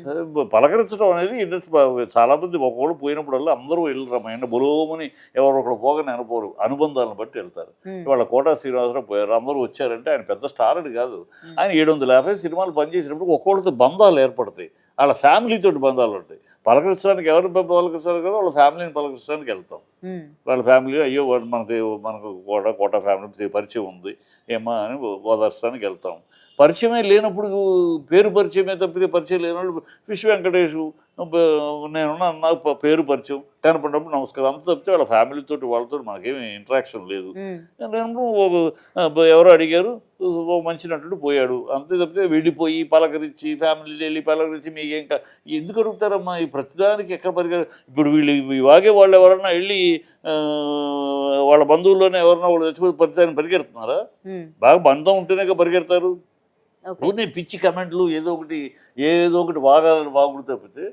సరే పలకరించడం అనేది ఇండస్ట్రీ చాలా మంది ఒకళ్ళు పోయినప్పుడల్లా అందరూ వెళ్ళరు మా ఇంట బులోమని ఎవరు ఒకరు పోగానే అనుకోరు అనుబంధాలను బట్టి వెళ్తారు. ఇవాళ కోటా శ్రీనివాసరావు పోయారు, అందరూ వచ్చారంటే ఆయన పెద్ద స్టార్ అని కాదు. ఆయన 750 సినిమాలు పనిచేసినప్పుడు ఒక్కొక్కరితో బంధాలు ఏర్పడతాయి, వాళ్ళ ఫ్యామిలీతో బంధాలు ఉంటాయి. పలకరించడానికి ఎవరిని పలకరిస్తారు కదా, వాళ్ళ ఫ్యామిలీని పలకరించడానికి వెళ్తాం. వాళ్ళ ఫ్యామిలీ అయ్యో మనకు కోటా ఫ్యామిలీ పరిచయం ఉంది ఏమా అని ఓదార్చడానికి వెళ్తాం. పరిచయమే లేనప్పుడు పేరు పరిచయమే తప్పితే పరిచయం లేనప్పుడు విశ్వ వెంకటేష్ నేనున్నా, నాకు పేరు పరిచయం కనపడినప్పుడు నమస్కారం అంత తప్పితే వాళ్ళ ఫ్యామిలీతో వాళ్ళతో మనకేమి ఇంటరాక్షన్ లేదు. ఎవరో అడిగారు, ఓ మంచి నటుడు పోయాడు అంతే తప్పితే వెళ్ళిపోయి పలకరించి ఫ్యామిలీ వెళ్ళి పలకరించి మీకేం ఎందుకు అడుగుతారమ్మా ఈ ప్రతిదానికి ఎక్కడ ఇప్పుడు వీళ్ళు ఇవాగే వాళ్ళు ఎవరన్నా వెళ్ళి వాళ్ళ బంధువుల్లోనే ఎవరన్నా వాళ్ళు చచ్చిపోతే ప్రతిదాన్ని పరిగెడుతున్నారా? బాగా బంధం ఉంటేనే పరిగెడతారు. ఊరినే పిచ్చి కమెంట్లు ఏదో ఒకటి వాగాలని వాగుడు తప్పితే